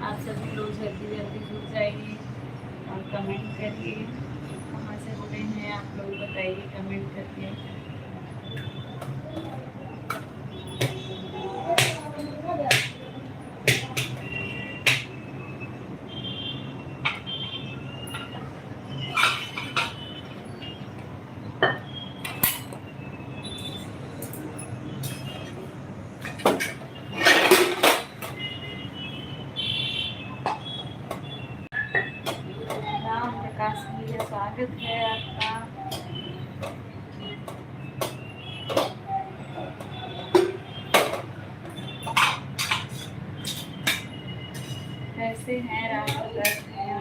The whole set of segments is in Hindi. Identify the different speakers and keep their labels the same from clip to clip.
Speaker 1: आप सभी लोग जल्दी जल्दी जुड़ जाइए और कमेंट करिए। कहाँ से जुड़े हैं आप लोग बताइए कमेंट करके। राम प्रकाश भैया स्वागत है आपका। कैसे हैं राम प्रकाश भैया?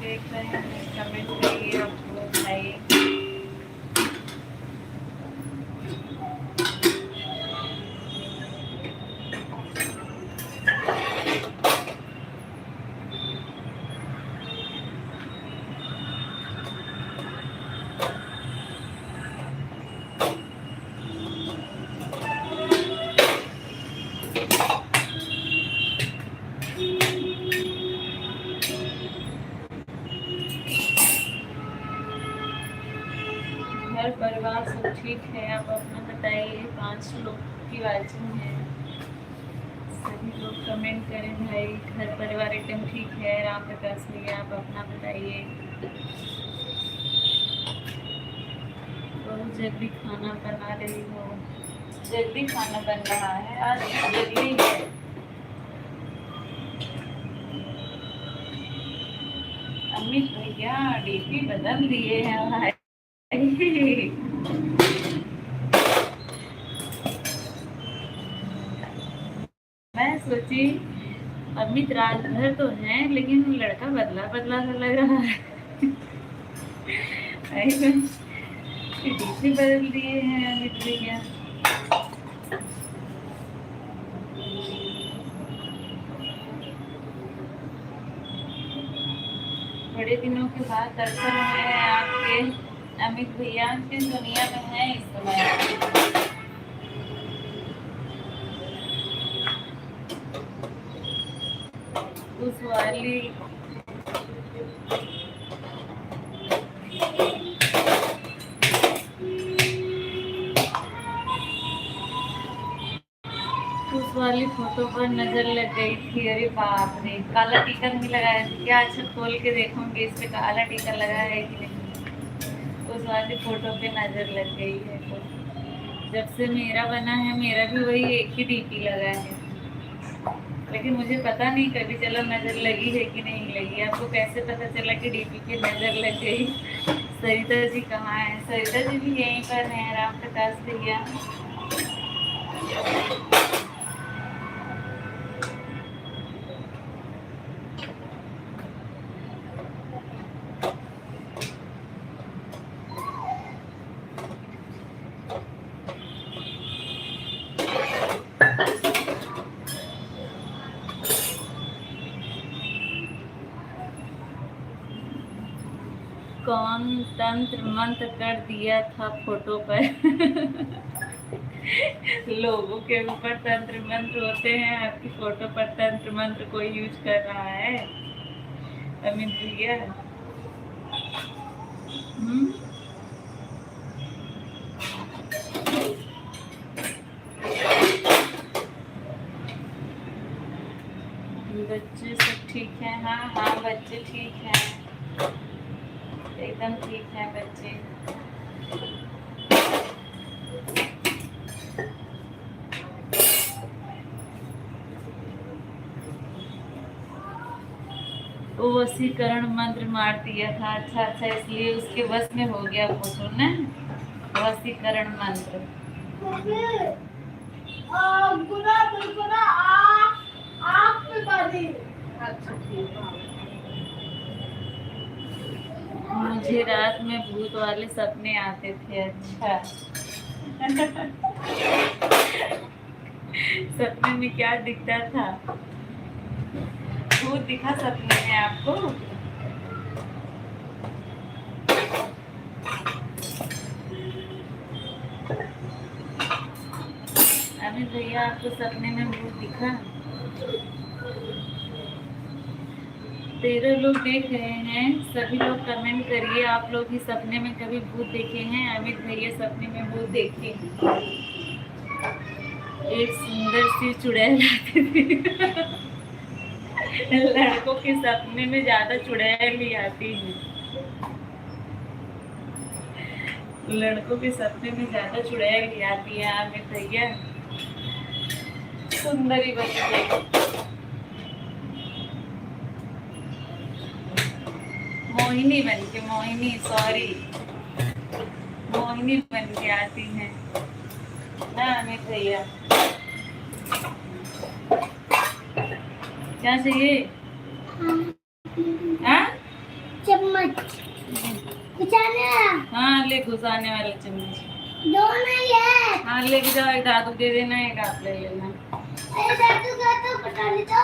Speaker 1: देख रहे हैं कमेंट करिए, आप लोग बताइए। घर परिवार सब ठीक है? आप अपना बताइए। 5 लोग की वाचिंग है, सभी लोग कमेंट करें भाई। घर परिवार एकदम ठीक है? राम प्रकाश भैया आप अपना बताइए। बहुत जल्दी खाना बना रही हो? जल्दी खाना बन रहा है, आज जल्दी है। अमित भैया डीपी बदल दिए हैं भाई। मैं सोची अमित राजभर तो है लेकिन लड़का बदला बदला सा लग रहा है। डीपी बदल दिए हैं अमित भैया। बड़े दिनों के बाद दर्शन हुए हैं आपके अमित भैया। किस दुनिया में है इस समय? उस वाली फोटो पर नजर लग गई थी। अरे बाप रे, काला टीका नहीं लगाया था क्या? अच्छा खोल के देखूंगी इस पे काला टीका लगा है कि नहीं। उस वाली फोटो पे नजर लग गई है। तो जब से मेरा बना है मेरा भी वही एक ही डीपी लगा है, लेकिन मुझे पता नहीं कभी चला नजर लगी है कि नहीं लगी। आपको कैसे पता चला कि डीपी पे नजर लग गई? सरिता जी कहाँ है? सरिता जी भी यहीं पर हैं। राम प्रकाश भैया कौन तंत्र मंत्र कर दिया था फोटो पर? लोगों के ऊपर तंत्र मंत्र होते हैं, आपकी फोटो पर तंत्र मंत्र कोई यूज कर रहा है? अमित भैया बच्चे सब ठीक हैं? हाँ हाँ बच्चे ठीक हैं, एकदम ठीक हैं बच्चे। वो वशीकरण मंत्र मार दिया था। अच्छा अच्छा, इसलिए उसके बस में हो गया फोटो ना, वशीकरण मंत्र। मुझे रात में भूत वाले सपने आते थे। अच्छा सपने में क्या दिखता था? भूत दिखा सपने में आपको? अमित भैया आपको सपने में भूत दिखा? 13 लोग देख रहे हैं, सभी लोग कमेंट करिए, आप लोग ही सपने में कभी भूत देखे हैं? अमित भैया सपने में भूत देखे हैं। एक सुंदर सी चुड़ैल आती थी। लड़कों के सपने में ज्यादा चुड़ैल ही आती है, लड़कों के सपने में ज्यादा चुड़ैल ही आती है। अमित भैया सुंदरी बच्चे, मोहिनी बन के, मोहिनी सॉरी, मोहिनी बन के आती हैं ना अमित भैया? क्या चाहिए?
Speaker 2: चम्मच घुसाने वाला।
Speaker 1: हाँ ले, घुसाने वाला चम्मच
Speaker 2: दो नहीं है।
Speaker 1: हाँ लेके जाओ, एक दादू दे देना, एक आप ले लेना।
Speaker 2: अरे दादू का तो कटोरी तो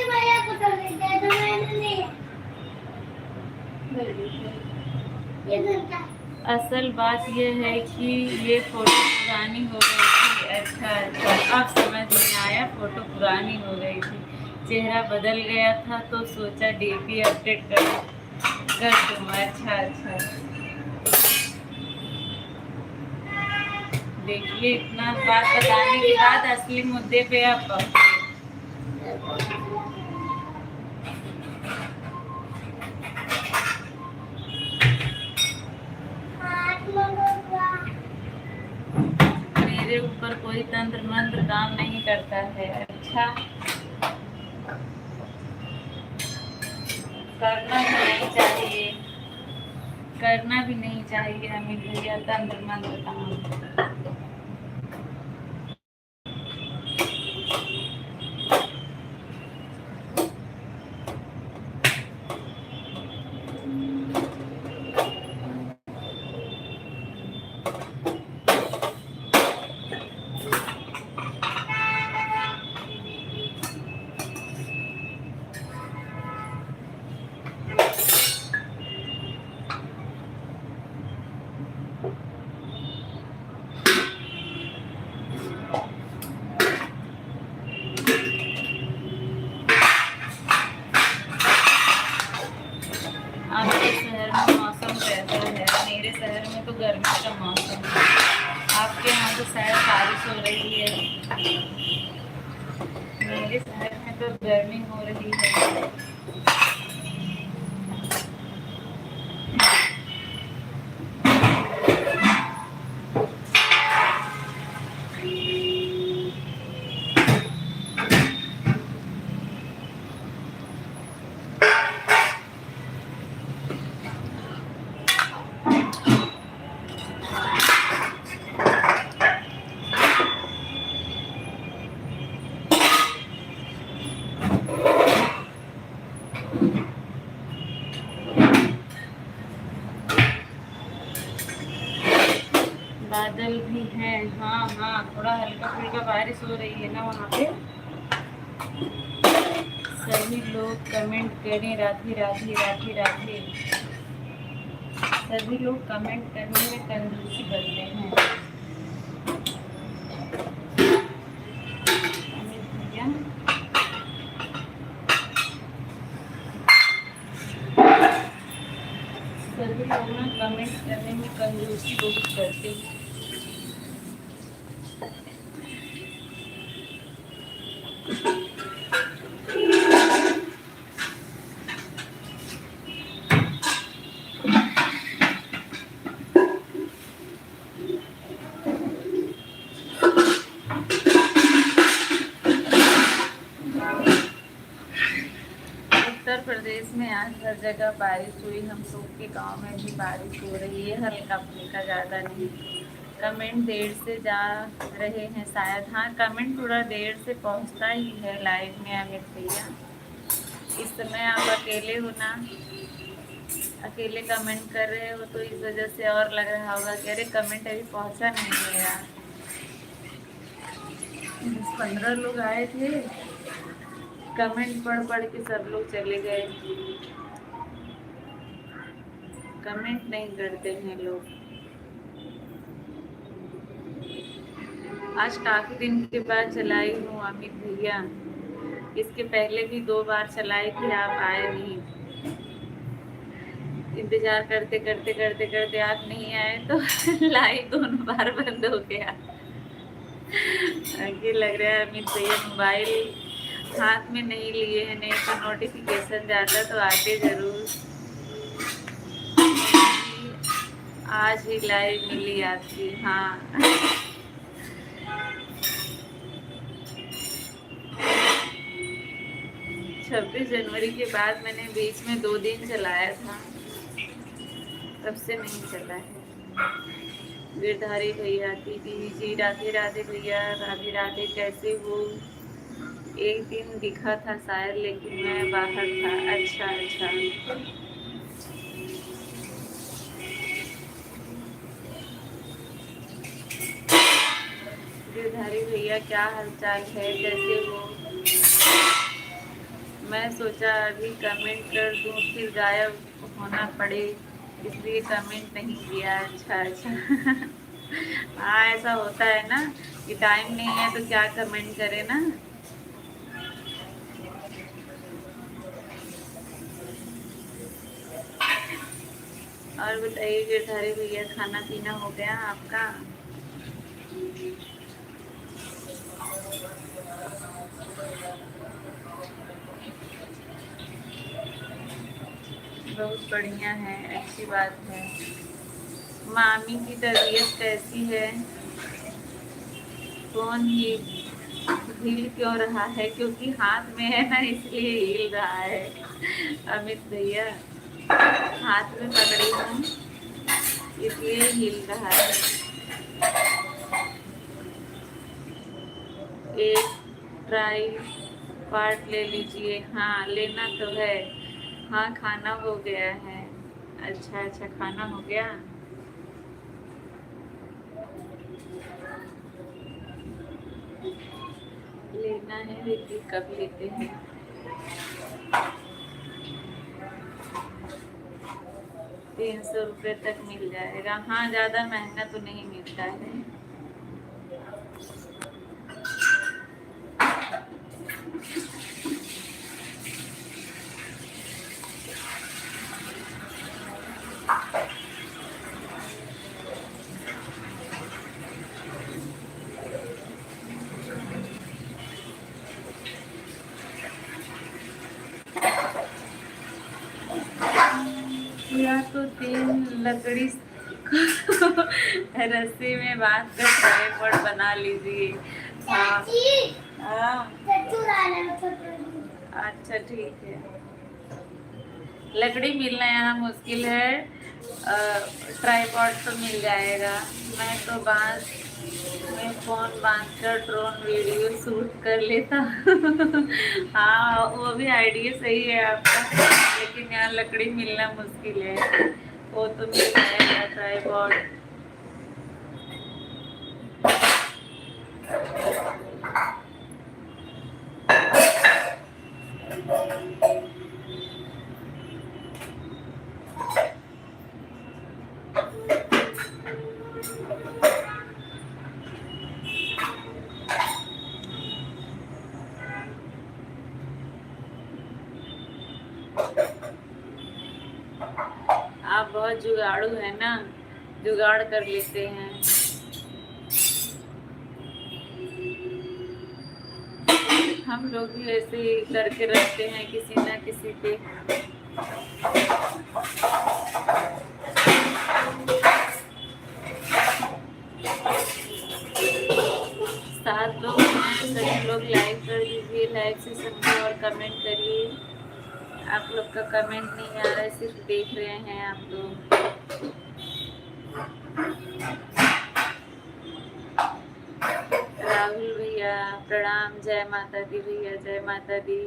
Speaker 2: भैया कटोरी दे दो, मैंने नहीं है।
Speaker 1: असल बात ये है कि ये फोटो पुरानी हो गई थी। अच्छा अच्छा, अब समझ में आया, फोटो पुरानी हो गई थी, चेहरा बदल गया था तो सोचा डीपी अपडेट कर दूँ। अच्छा अच्छा, देखिए इतना बात बताने के बाद असली मुद्दे पे आप पहुंचे। मेरे ऊपर कोई तंत्र मंत्र काम नहीं करता है। अच्छा, करना भी नहीं चाहिए, करना भी नहीं चाहिए अमित भैया तंत्र मंत्र काम। आपके शहर में मौसम कैसा है? मेरे शहर में तो गर्मी का मौसम है, आपके यहाँ तो शायद बारिश हो रही है, मेरे शहर में तो गर्मी हो रही है। बादल भी है, हाँ हाँ, थोड़ा हल्का फुल्का बारिश हो रही है ना वहाँ पे। सभी लोग कमेंट करें राधे राधे राधे राधे। सभी लोग कमेंट करने में कंजूसी करते हैं। अमित भैया सभी लोग ना कमेंट करने में कंजूसी बहुत करते हैं। उत्तर प्रदेश में आज हर जगह बारिश हुई। हम सबके गांव में भी बारिश हो रही है, हल्का फुल्का, ज़्यादा नहीं। कमेंट देर से जा रहे हैं शायद। हाँ, कमेंट थोड़ा देर से पहुंचता ही है लाइव में अमित भैया। इस समय आप अकेले हो ना, अकेले कमेंट कर रहे हो तो इस वजह से और लग रहा होगा कि अरे कमेंट अभी पहुंचा नहीं है यार। 15 लोग आए थे, कमेंट पढ़ पढ़ के सब लोग चले गए। कमेंट नहीं करते हैं लोग। आज काफी दिन के बाद चलाई हूँ अमित भैया। इसके पहले भी 2 बार चलाई थी, आप आए नहीं। इंतजार करते करते करते करते आप नहीं आए तो लाइव 2 बार बंद हो गया। ये लग रहा है अमित भैया मोबाइल हाथ में नहीं लिए हैं, नहीं तो नोटिफिकेशन जाता तो आते जरूर। आज ही लाइव मिली आपकी। हाँ, 26 जनवरी के बाद मैंने बीच में 2 दिन चलाया था, तब से नहीं चला है। गिरधारी भैया, दीदी जी राधे राधे भैया, राधे राधे, कैसे हो? एक दिन दिखा था शायद, लेकिन मैं बाहर था। अच्छा अच्छा, गिरधारी भैया क्या हालचाल है, कैसे हो? मैं सोचा अभी कमेंट कर दूं, फिर गायब होना पड़े, इसलिए कमेंट नहीं किया। अच्छा अच्छा हाँ, ऐसा होता है ना कि टाइम नहीं है तो क्या कमेंट करें ना। और बताइए गिरधारी भैया, खाना पीना हो गया आपका? बहुत बढ़िया है, अच्छी बात है। मामी की तबीयत कैसी है? फोन ही हिल क्यों रहा है? क्योंकि हाथ में है ना, इसलिए हिल रहा है अमित भैया। हाथ में पकड़ी हूँ इसलिए हिल रहा है। एक ट्राई पार्ट ले लीजिए। हाँ, लेना तो है। हाँ, खाना हो गया है। अच्छा अच्छा, खाना हो गया। लेना है, देखिए कब लेते हैं। 300 रुपये तक मिल जाएगा। हाँ, ज़्यादा महंगा तो नहीं मिलता है। या तो 3 लकड़ी रस्सी में बांध कर ट्राइपॉड बना लीजिए। हाँ हाँ, अच्छा ठीक है। लकड़ी मिलना यहाँ मुश्किल है, ट्राइपॉड तो मिल जाएगा। मैं तो बांस में फोन बांधकर ड्रोन वीडियो शूट कर लेता हाँ, वो भी आइडिया सही है आपका, लेकिन यहाँ लकड़ी मिलना मुश्किल है। वो तो मिल जाएगा ट्राइपॉड। बहुत जुगाड़ू है ना, जुगाड़ कर लेते हैं। हम लोग भी ऐसे ही करके रखते हैं किसी ना किसी पे। सात लोग हैं, सभी लोग लाइक कर दीजिए, लाइक से समझो और कमेंट करिए। आप लोग का कमेंट नहीं आ रहा है, सिर्फ देख रहे हैं आप लोग। राहुल भैया प्रणाम, जय माता दी भैया, जय माता दी।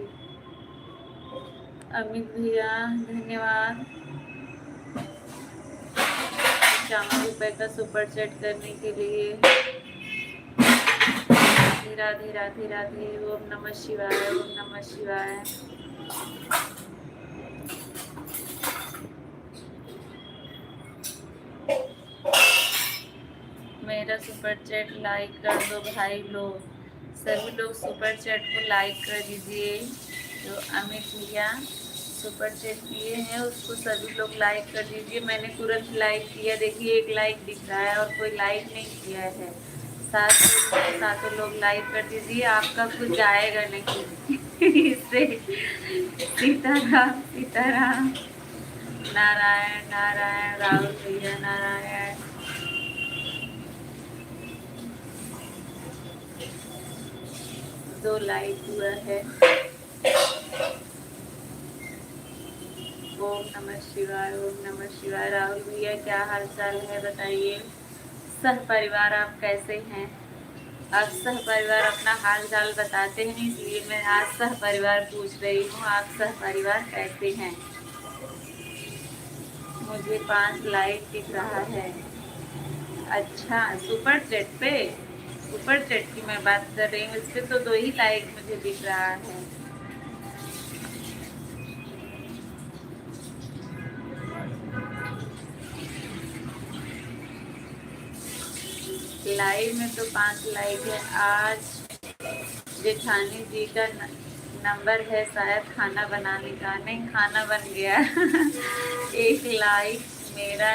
Speaker 1: अमित भैया धन्यवाद 51 रुपए का सुपर चैट करने के लिए। राधे राधे राधे, ओम नमः शिवाय, ओम नमः शिवाय। मेरा सुपर चैट लाइक कर दो भाई लोग, सभी लोग सुपर चैट को लाइक कर दीजिए। जो अमित भैया सुपर चैट किए हैं उसको सभी लोग लाइक कर दीजिए। मैंने तुरंत लाइक किया, देखिए एक लाइक दिख रहा है और कोई लाइक नहीं किया है। सातों लोग लाइक कर दीजिए, आपका कुछ जाएगा नहीं इससे। सीताराम सीताराम, नारायण नारायण, राहुल भैया नारायण। दो लाइक हुआ है। ओम नमः शिवाय, ओम नमः शिवाय। राहुल भैया क्या हाल चाल है बताइए। सह परिवार आप कैसे हैं? आप सह परिवार अपना हाल चाल बताते हैं, इसलिए मैं आज सह परिवार पूछ रही हूँ, आप सह परिवार कैसे हैं? मुझे 5 लाइक दिख रहा है। अच्छा, सुपर चैट पे, सुपर चैट की मैं बात कर रही हूँ, इस पे तो 2 ही लाइक मुझे दिख रहा है। लाइव में तो 5 लाइक है। आज जेठानी जी का नंबर है शायद खाना बनाने का, नहीं खाना बन गया 1 लाइक मेरा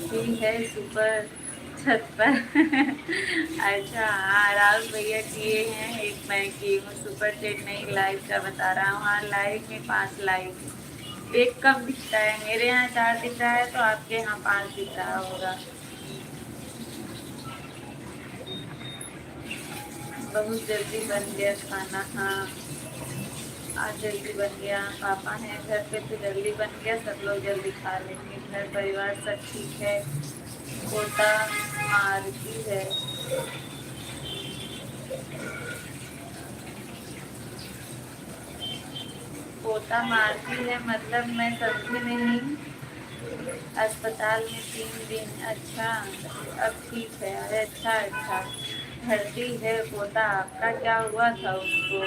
Speaker 1: भी है सुपर छत पर अच्छा हाँ, राहुल भैया किए हैं, एक मैं की हूँ। सुपर चैट नहीं लाइव का बता रहा हूँ। हाँ, लाइव में 5 लाइक, एक कम दिखता है, मेरे यहाँ 4 दिख रहा है तो आपके यहाँ 5 दिख रहा होगा। बहुत जल्दी बन गया खाना। हाँ, आज जल्दी बन गया। पापा हैं घर पे तो जल्दी बन गया, सब लोग जल्दी खा लेंगे। घर परिवार सब ठीक है। पोता मारती है। पोता मारती है मतलब मैं समझी नहीं। अस्पताल में 3 दिन। अच्छा, अब ठीक है। अरे अच्छा अच्छा, भर्ती है पोता आपका, क्या हुआ था उसको?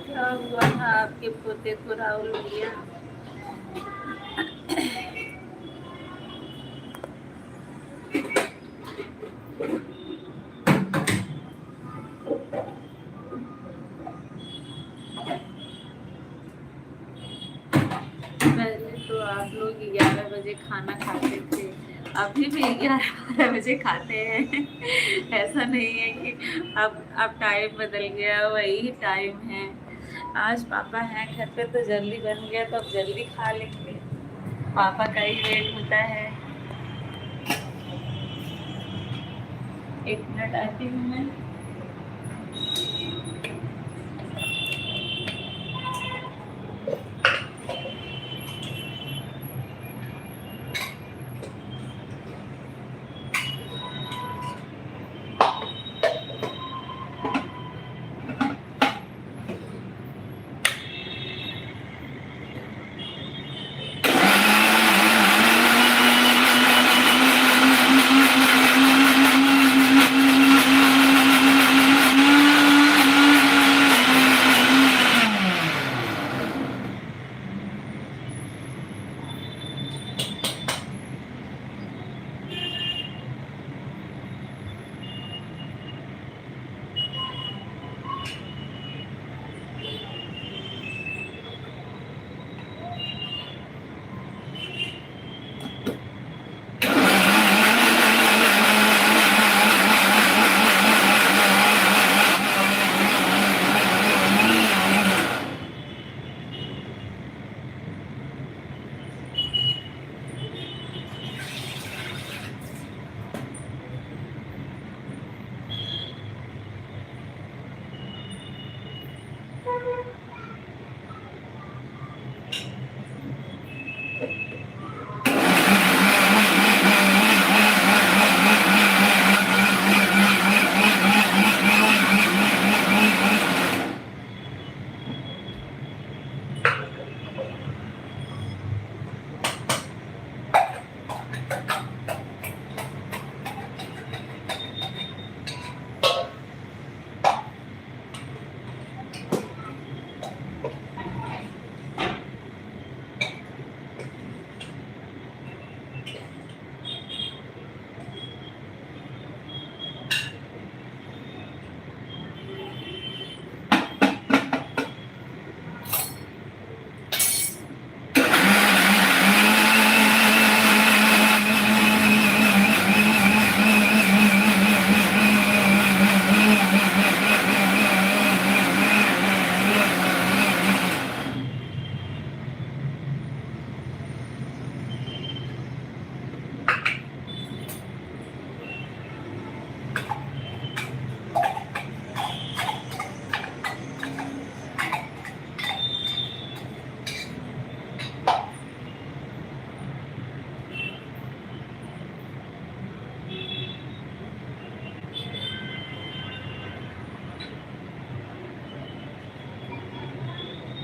Speaker 1: क्या हुआ था आपके पोते को राहुल भैया? पहले तो आप लोग 11 बजे खाना खाते थे, अभी भी 11-12 बजे खाते हैं ऐसा नहीं है कि अब टाइम बदल गया, वही टाइम है। आज पापा हैं घर पे तो जल्दी बन गया, तो अब जल्दी खा लेंगे। पापा का ही वेट होता है। 1 मिनट आती हूँ मैं।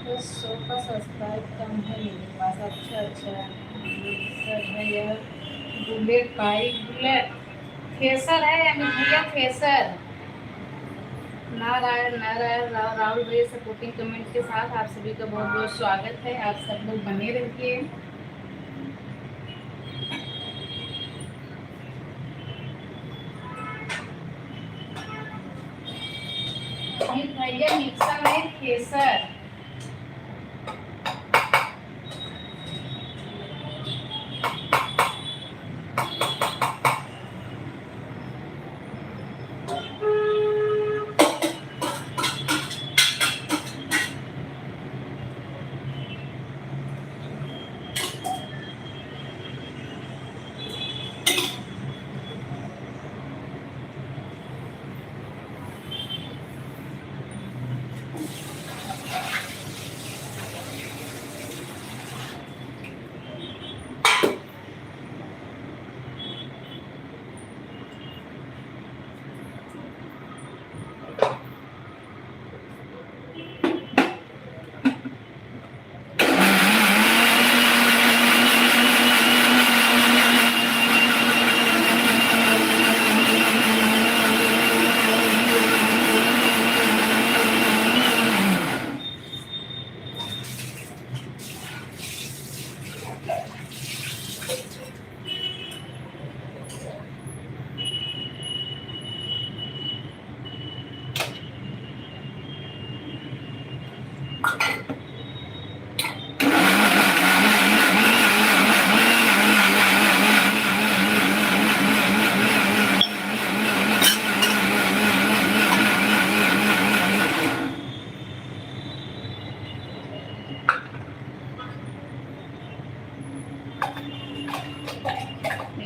Speaker 3: बस सोफा सस्ता है, कम है मेरे पास। अच्छा अच्छा सर है यह बुलेट बाइक, बुलेट थ्रेसर है या भैया थ्रेसर। नारायण नारायण राहुल भैया सपोर्टिंग कमेंट के साथ आप सभी का बहुत बहुत स्वागत है। आप सब लोग बने रहिए। भैया मिक्सर है थ्रेसर।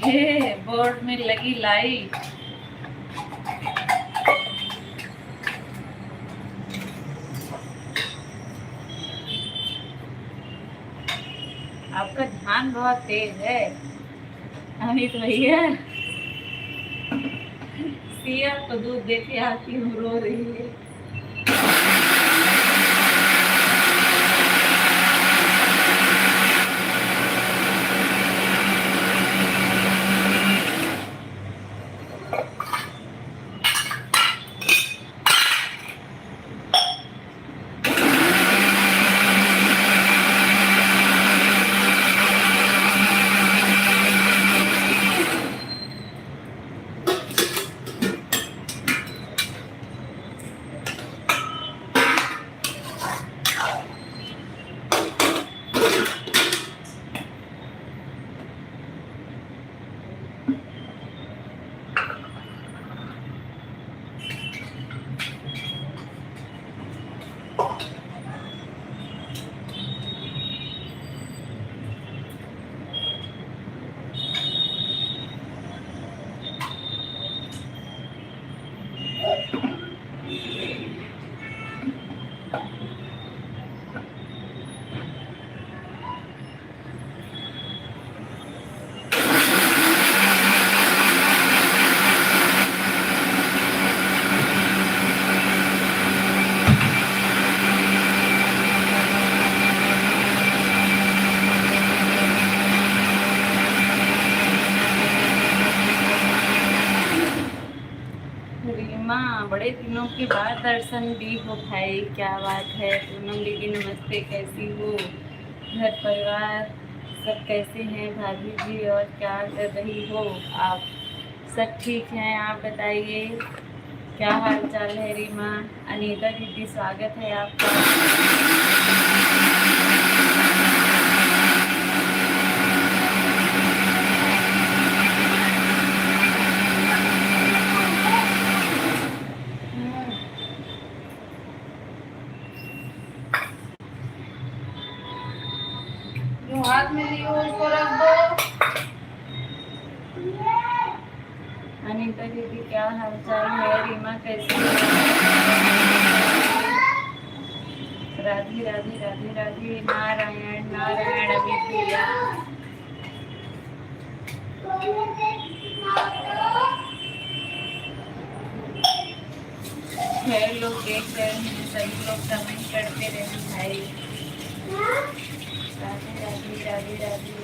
Speaker 1: हे बोर्ड में लगी लाइट। आपका ध्यान बहुत तेज है अमित भैया। सिया को दूध देके आती हूँ, रो रही है। दिनों के बाद दर्शन भी हो भाई, क्या बात है। पूनम दीदी नमस्ते, कैसी हो? घर परिवार सब कैसे हैं भाभी जी, और क्या कर रही हो आप? सब ठीक हैं? आप बताइए क्या हाल चाल है? रीमा, अनीता दीदी स्वागत है आपका।
Speaker 3: जो हाथ में लियो उसको रख दो।
Speaker 1: अनीता दीदी क्या हाल चाल है? रीमा कैसी है? राधे राधे राधे राधे, नारायण नारायण। अमित भैया छह लोग देख रहे हैं, सभी लोग कमेंट करते रहे भाई। राधे राधे राधे राधे।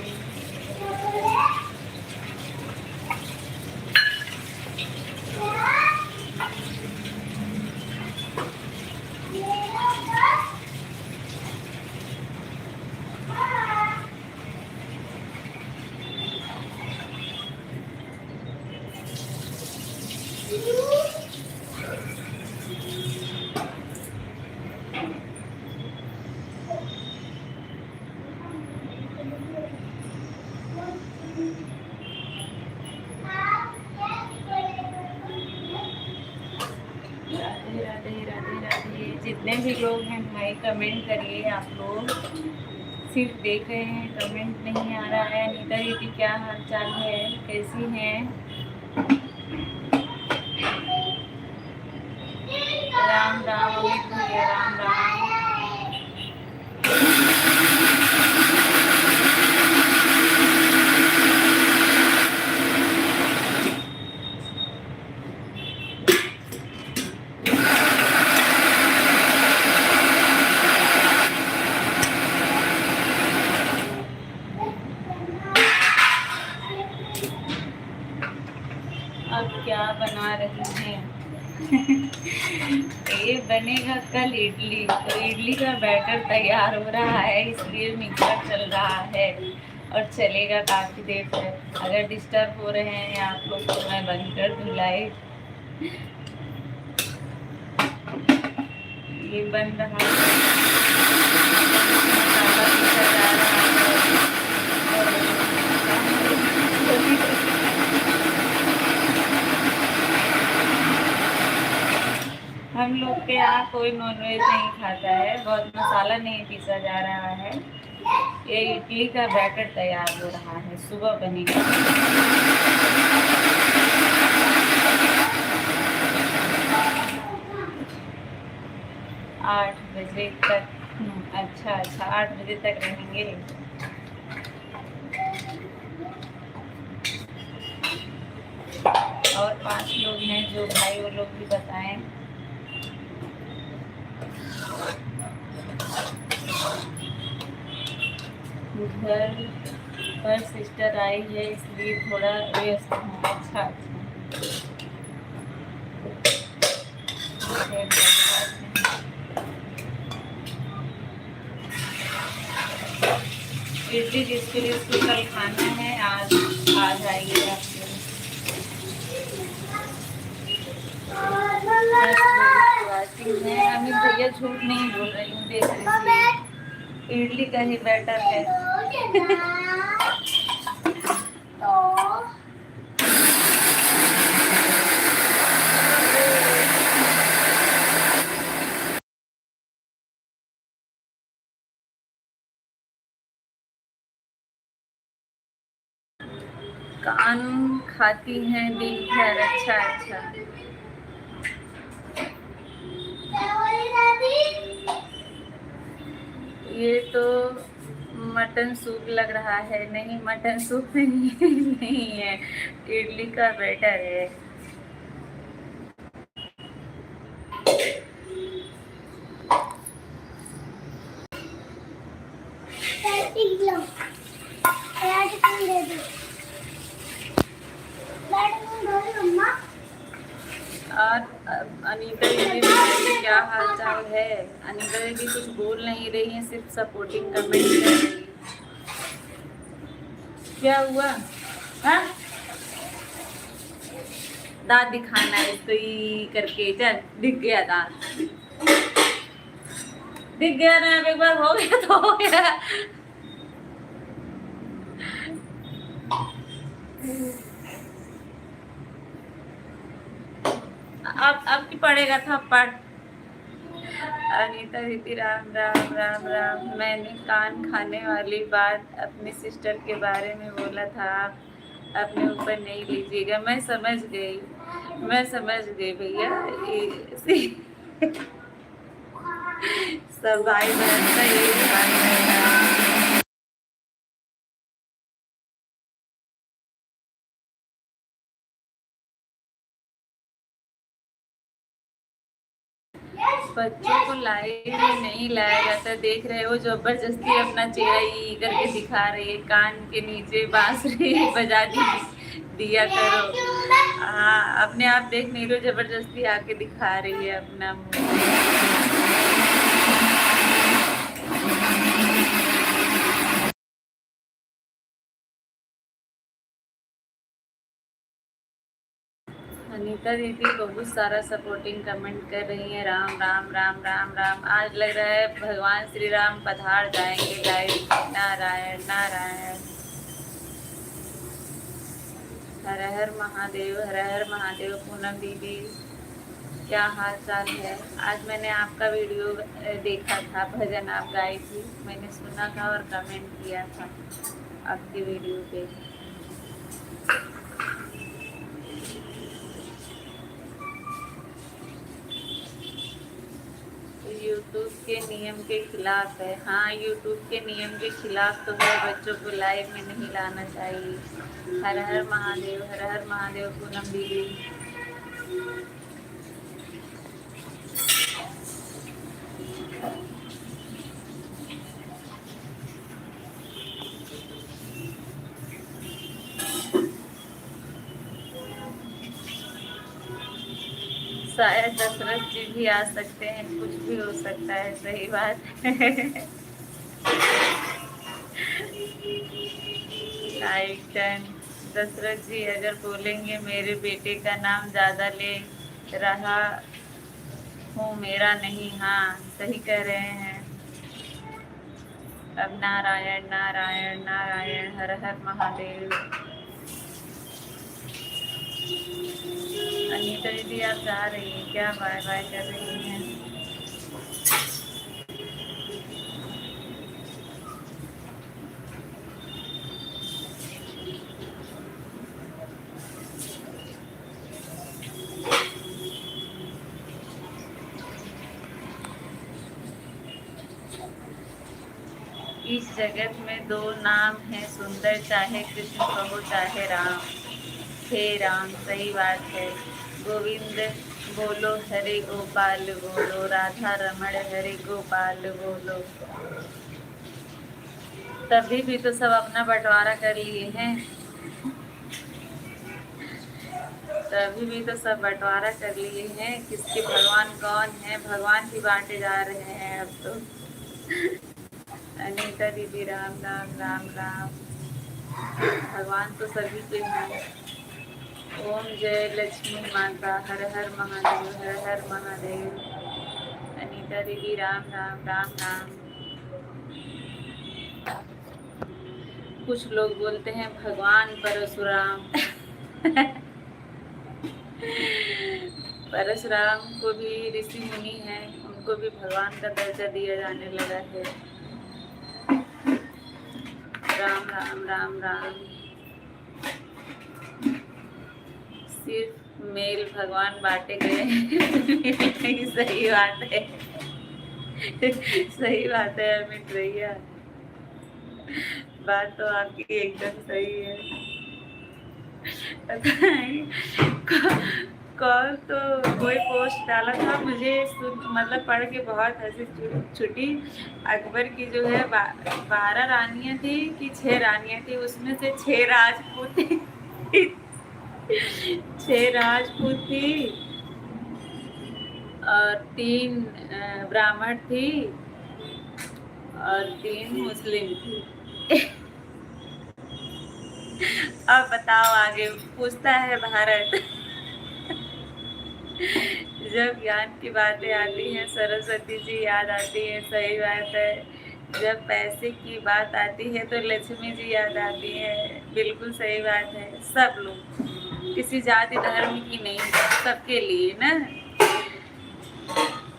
Speaker 1: राधे राधे राधे राधे। जितने भी लोग हैं भाई कमेंट करिए। आप लोग सिर्फ देख रहे हैं, कमेंट नहीं आ रहा है। अनीता दीदी क्या हाल चाल है, कैसी हैं? राम राम अमित भैया, राम राम। अब क्या बना रही हैं? ये बनेगा कल इडली, तो इडली का बैटर तैयार हो रहा है, इसलिए मिक्सर चल रहा है और चलेगा काफ़ी देर तक। अगर डिस्टर्ब हो रहे हैं आप लोग तो मैं बंद कर दूँ लाइट। ये बन रहा है, मसाला पीसा जा रहा है। हम लोग के यहाँ कोई नॉनवेज नहीं खाता है, बहुत मसाला नहीं पीसा जा रहा है। ये इडली का बैटर तैयार हो रहा है, सुबह बनेगा। 8 बजे तक। अच्छा अच्छा, 8 बजे तक रहेंगे। और 5 लोग हैं जो भाई, वो लोग भी बताएं। घर पर सिस्टर आई है इसलिए थोड़ा व्यस्त हूँ। अच्छा अच्छा। इडली जिसके लिए इसको कल खाना है, आज आ जाइए आप। अमित भैया झूठ नहीं बोल रही हूँ, देख रही इडली का ही बैटर है। कान खाती हैं दिन भर। अच्छा अच्छा। ये तो मटन सूप लग रहा है। नहीं, मटन सूप नहीं है, इडली का बैटर है। और अनीता जी क्या हाल चाल है। अनिता दीदी कुछ बोल नहीं रही है, सिर्फ सपोर्टिंग कमेंट कर रही है। क्या हुआ? हाँ, दांत दिखाना है इसको, ये करके चल। दिख गया दांत, दिख गया ना। अब एक बार हो गया तो हो गया। अब की पड़ेगा थप्पड़। अनीता दीदी राम राम राम राम। मैंने कान खाने वाली बात अपनी सिस्टर के बारे में बोला था, आप अपने ऊपर नहीं लीजिएगा। मैं समझ गई, मैं समझ गई भैया। सब भाई बहन का यही हाल है। बच्चों को लाइव में नहीं लाया जाता, देख रहे हो जबरदस्ती अपना चेहरा ये करके दिखा रही है। कान के नीचे बांसुरी बजा दिया करो। हाँ, अपने आप देख नहीं लो, जबरदस्ती आके दिखा रही है अपना मुंह। अनीता दीदी बहुत सारा सपोर्टिंग कमेंट कर रही हैं। राम राम राम राम राम। आज लग रहा है भगवान श्री राम पधार जाएंगे लाइव। नारायण नारायण। हर हर महादेव, हर हर महादेव। पूनम दीदी क्या हाल चाल है। आज मैंने आपका वीडियो देखा था, भजन आप गाई थी, मैंने सुना था और कमेंट किया था आपके वीडियो पे। यूट्यूब के नियम के खिलाफ है। हाँ, यूट्यूब के नियम के खिलाफ तो है, बच्चों को लाइव में नहीं लाना चाहिए। हर हर महादेव, हर हर महादेव। पूनम दीदी शायद दशरथ जी भी आ सकते हैं, कुछ भी हो सकता है। सही बात है। Like done. दशरथ जी अगर बोलेंगे मेरे बेटे का नाम ज़्यादा ले रहा हूँ, मेरा नहीं। हाँ, सही कह रहे हैं। अब नारायण नारायण नारायण। हर हर महादेव। अनीता दीदी आप जा रही हैं क्या? बाय बाय कर रही हैं। इस जगत में दो नाम है सुंदर, चाहे कृष्ण कहो चाहे राम। हे राम, सही बात है। गोविंद बोलो, हरे गोपाल बोलो, राधा रमण हरे गोपाल बोलो। तभी भी तो सब अपना बंटवारा कर लिए हैं। तभी भी तो सब बंटवारा कर लिए हैं। किसके भगवान कौन है, भगवान ही बांटे जा रहे हैं अब तो। अनीता दीदी राम राम राम राम। भगवान तो सभी के हैं। ओम जय लक्ष्मी माता। हर हर महादेव, हर हर महादेव। अनीता दीदी राम राम राम राम। कुछ लोग बोलते हैं भगवान परशुराम। परशुराम को भी ऋषि मुनि हैं, उनको भी भगवान का दर्जा दिया जाने लगा है। राम राम राम राम। सिर्फ मेल भगवान बांटे गए। सही बात है, सही बात है अमित भैया, बात तो आपकी एकदम सही है। कल तो कोई पोस्ट डाला था, मुझे मतलब पढ़ के बहुत हंसी छुटी। अकबर की जो है 12 रानियां थी कि 6 रानियां थी, उसमें से 6 राजपूत थी। 6 राजपूत थी और 3 ब्राह्मण थी और 3 मुस्लिम थी। अब बताओ आगे, पूछता है भारत। जब ज्ञान की बातें आती हैं सरस्वती जी याद आती है, सही बात है। जब पैसे की बात आती है तो लक्ष्मी जी याद आती है, बिल्कुल सही बात है। सब लोग, किसी जाति धर्म की नहीं, सबके लिए ना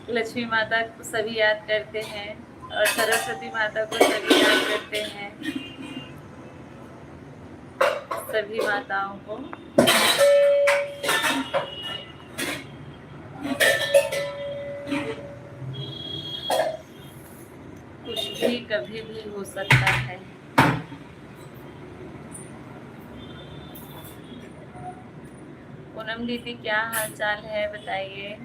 Speaker 1: लक्ष्मी माता को सभी याद करते हैं और सरस्वती माता को सभी याद करते हैं, सभी माताओं को। कुछ भी कभी भी हो सकता है। पूनम दीदी क्या हाल चाल है बताइए।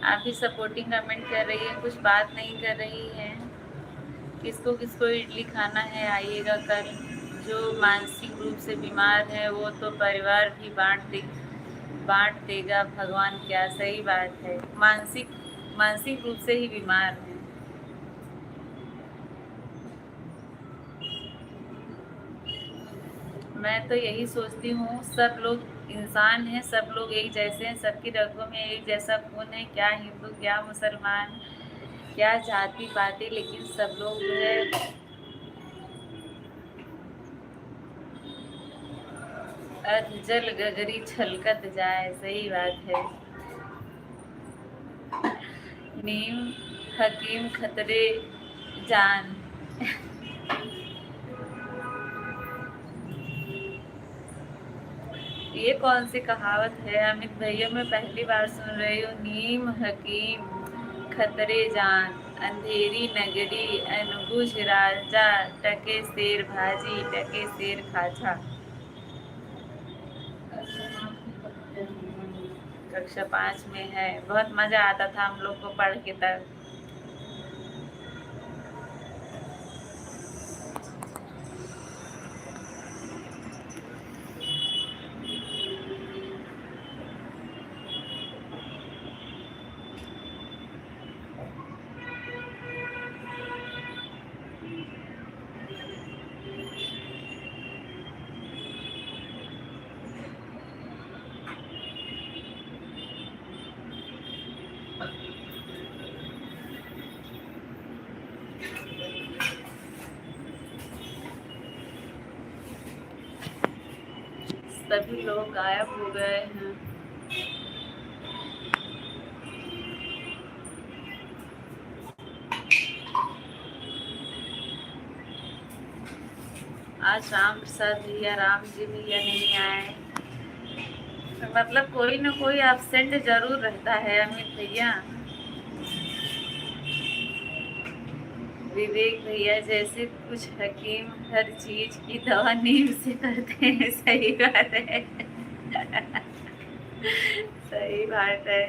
Speaker 1: आप भी सपोर्टिंग कमेंट कर रही है, कुछ बात नहीं कर रही है। किसको किसको इडली खाना है आइएगा कल। जो मानसिक रूप से बीमार है वो तो परिवार भी बांट देगा भगवान क्या। सही बात है, मानसिक रूप से ही बीमार है। मैं तो यही सोचती हूँ सब लोग इंसान हैं, सब लोग एक जैसे हैं, सबकी रगों में एक जैसा खून है। क्या हिंदू क्या मुसलमान क्या जाति पाति, लेकिन सब लोग जो है जल गगरी छलकत जाए। सही बात है। नीम हकीम खतरे जान। ये कौन सी कहावत है अमित भैया, मैं पहली बार सुन रही हूँ। नीम हकीम खतरे जान, अंधेरी नगरी अनबुझ राजा, टके शेर भाजी टके शेर खाजा। कक्षा 5 में है। बहुत मजा आता था हम लोग को पढ़ के तब। सभी लोग गायब हो गए हैं। आज राम प्रसाद भैया राम जी भैया नहीं आए, मतलब कोई ना कोई एब्सेंट जरूर रहता है अमित भैया। विवेक भैया जैसे कुछ हकीम हर चीज की दवा नीम से करते हैं। सही बात है। सही बात है,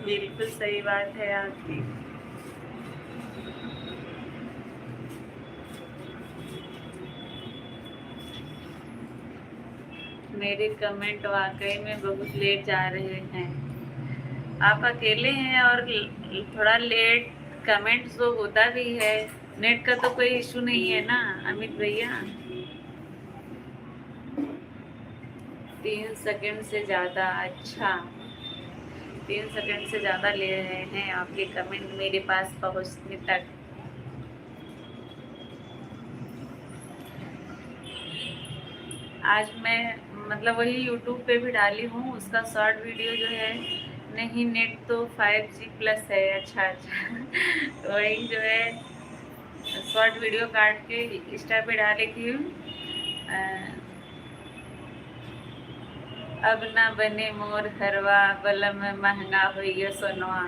Speaker 1: बिल्कुल सही बात है आपकी। मेरे कमेंट वाकई में बहुत लेट जा रहे हैं। आप अकेले हैं और थोड़ा लेट कमेंट तो होता भी है। नेट का तो कोई इशू नहीं है ना अमित भैया। 3 सेकंड से ज़्यादा, अच्छा 3 सेकंड से ज़्यादा ले रहे हैं आपके कमेंट मेरे पास पहुंचने तक। आज मैं मतलब वही यूट्यूब पे भी डाली हूँ, उसका शॉर्ट वीडियो जो है। नहीं नेट तो 5G प्लस है। अच्छा वही जो है शॉर्ट वीडियो काट के इंस्टा पे डाली थी। अब ना बने मोर हरवा, बलम महंगा हो गया सोनवा।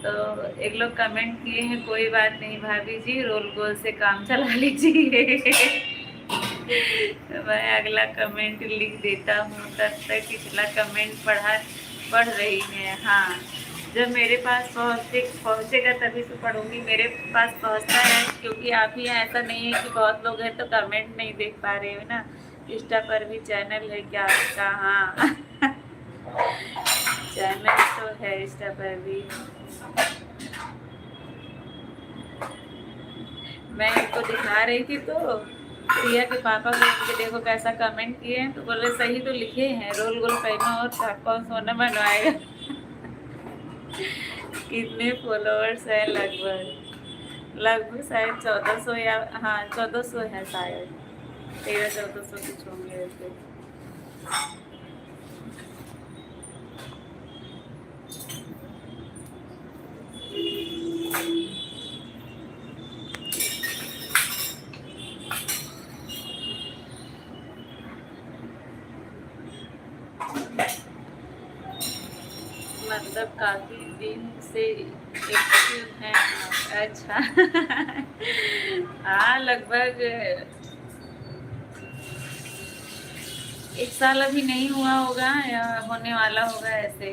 Speaker 1: तो एक लोग कमेंट किए हैं, कोई बात नहीं भाभी जी, रोल गोल से काम चला लीजिए। तो मैं अगला कमेंट लिख देता हूँ, तब तक पिछला कमेंट पढ़ रही है। हाँ, जब मेरे पास पहुँचेगा तभी तो पढ़ूंगी। मेरे पास पहुँचता है क्योंकि आप ही ऐसा नहीं है कि बहुत लोग हैं तो कमेंट नहीं देख पा रहे हो ना। इंस्टा पर भी चैनल है क्या आपका? हाँ चैनल तो है इंस्टा पर भी। मैं इनको दिखा रही थी तो प्रिया के पापा को उनके देखो कैसा कमेंट किए हैं, तो बोले सही तो लिखे हैं, रोल गोल पहनो और कौन सोना बनवाएगा कितने फॉलोअर्स हैं? लगभग शायद 1400 या हाँ 1400 है शायद, 1300-1400 कुछ होंगे ऐसे। मतलब काफी दिन से एक्टिव हैं आप। अच्छा हाँ लगभग 1 साल अभी नहीं हुआ होगा या होने वाला होगा ऐसे।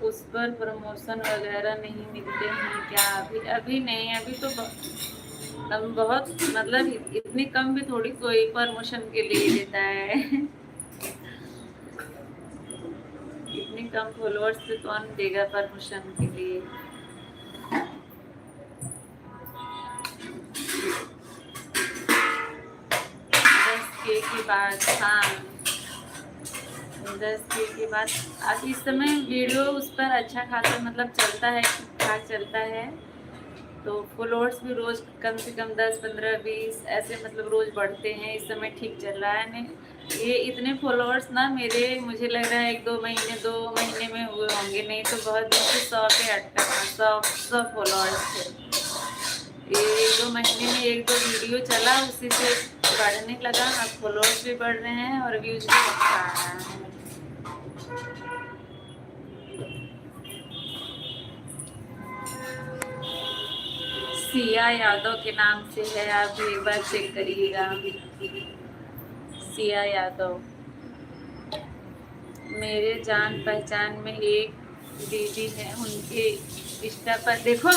Speaker 1: उस पर प्रमोशन वगैरह नहीं मिलते हैं क्या? अभी नहीं, अभी तो बहुत मतलब इतनी कम भी थोड़ी कोई प्रमोशन के लिए देता है इतनी कम फॉलोअर्स पे कौन देगा प्रमोशन के लिए? 10K की बात, हाँ 10K की बात। अब इस समय वीडियो उस पर अच्छा खासा मतलब चलता है, ठीक ठाक चलता है, तो फॉलोअर्स भी रोज कम से कम 10, 15, 20 ऐसे मतलब रोज बढ़ते हैं। इस समय ठीक चल रहा है। नहीं ये इतने फॉलोअर्स ना मेरे, मुझे लग रहा है 2 महीने में हुए होंगे, नहीं तो बहुत दिन से 100 पे अटका था, 100 फॉलोअर्स थे। ये 1-2 महीने में 1-2 वीडियो चला, उसी से बढ़ने लगा। अब फॉलोअर्स भी बढ़ रहे हैं और व्यूज भी अच्छा आ रहा है। सिया यादव के नाम से है, आप भी एक बार चेक करिएगा। सिया यादव मेरे जान पहचान में एक दीदी है, उनके इंस्टा पर देखो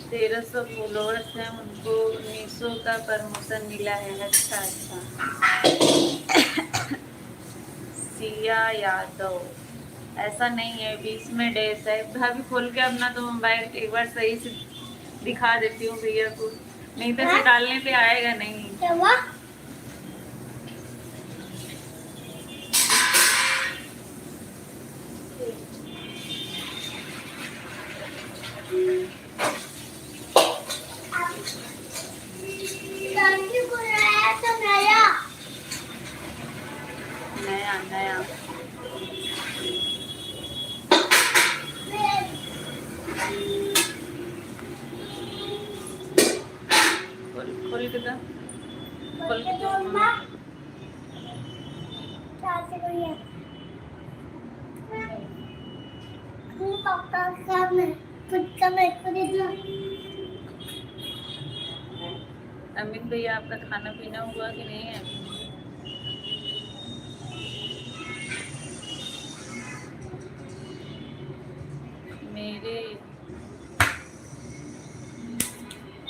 Speaker 1: 1300 फॉलोअर्स हैं, उनको 1900 का प्रमोशन मिला है। अच्छा सिया यादव ऐसा नहीं है, बीच में डैश है। भाभी खोल के अपना तो मोबाइल एक बार सही से दिखा देती हूँ भैया को, नहीं तो इसे डालने पे आएगा नहीं। नया खोल के दो, खोल के दो। अमित भैया आपका खाना पीना हुआ कि नहीं है? मेरे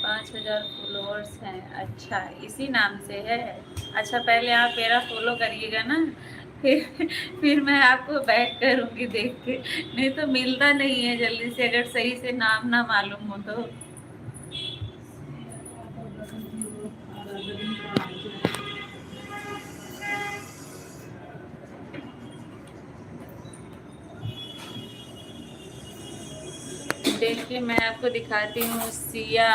Speaker 1: 5000 फॉलोअर्स हैं। अच्छा इसी नाम से है? अच्छा पहले आप मेरा फॉलो करिएगा ना, फिर मैं आपको बैक करूँगी देख के, नहीं तो मिलता नहीं है जल्दी से अगर सही से नाम ना मालूम हो तो। देखिए मैं आपको दिखाती हूँ, सिया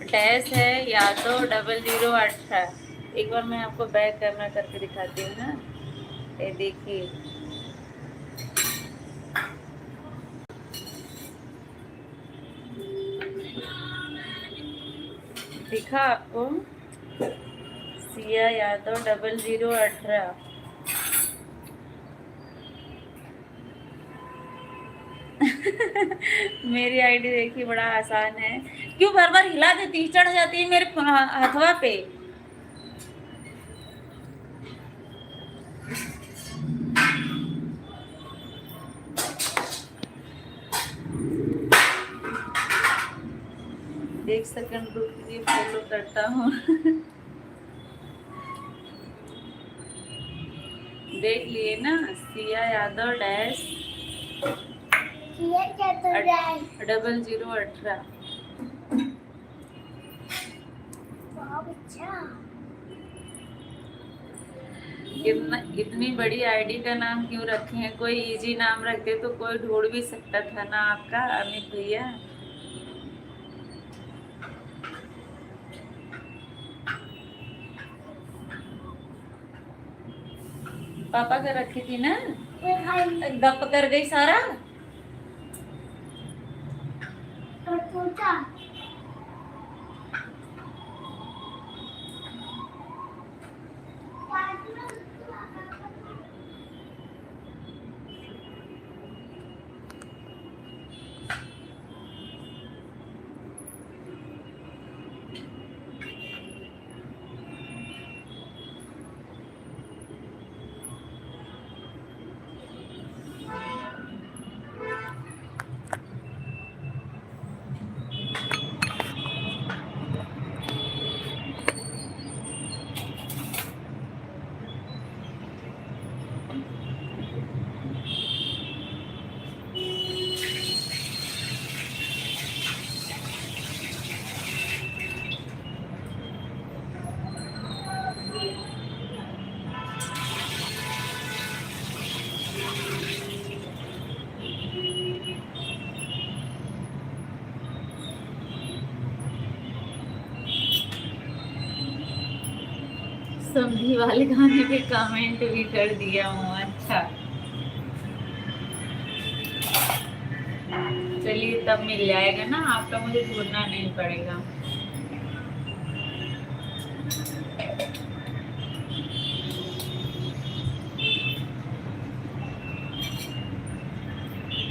Speaker 1: डैश है यादव 0018। एक बार मैं आपको बैक कैमरा करके दिखाती हूँ ना, ये देखिए दिखा आपको, सिया यादव 0018। मेरी आईडी देखिए बड़ा आसान है, क्यों बार बार हिला देती, चढ़ जाती है मेरे हथवा पे। एक सेकंड रुकिए, फॉलो करता हूँ। देख लिए ना, सिया यादव डैश
Speaker 2: ये क्या तो जाए
Speaker 1: 0018।
Speaker 2: बहुत अच्छा।
Speaker 1: इतनी बड़ी आईडी का नाम क्यों रखे हैं? कोई इजी नाम रखते तो कोई ढूंढ भी सकता था ना आपका, अमित भैया। पापा का रखी थी ना,
Speaker 2: ये खाई
Speaker 1: गप कर गई सारा।
Speaker 2: तो पूछा
Speaker 1: समधी वाले गाने पे कमेंट भी कर दिया हूँ। अच्छा चलिए, तब मिल जाएगा ना आपका, मुझे ढूंढना नहीं पड़ेगा।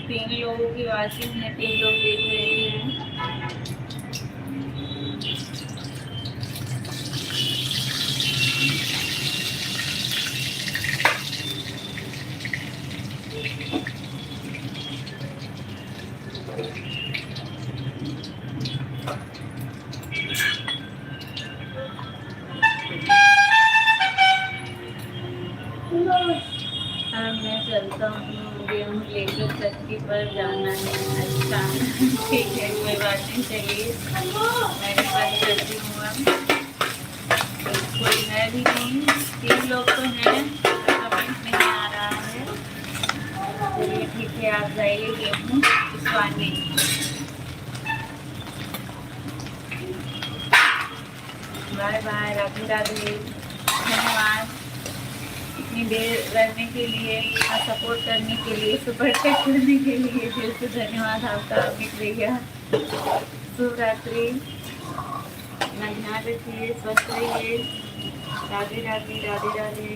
Speaker 1: तीन लोगों की वाचिंग है, 3 लोग देख रहे हैं। अब मैं चलता हूँ, गेहूँ लेकर चक्की पर जाना है। अच्छा ठीक है, कोई बात नहीं, चलिए मैं भी बंद करती हूँ। अब कोई है भी नहीं, 3 लोग तो हैं, कमेंट नहीं आ रहा है। चलिए ठीक है, आप जाइए गेहूँ पिसवाने। बाय बाय, राधे राधे, धन्यवाद इतनी देर रहने के लिए, सपोर्ट करने के लिए, सुपर चेक करने के लिए दिल से धन्यवाद आपका अमित भैया। शुभ रात्रि, अपना ध्यान रखिए, स्वस्थ रहिए। राधे राधे, राधे राधे।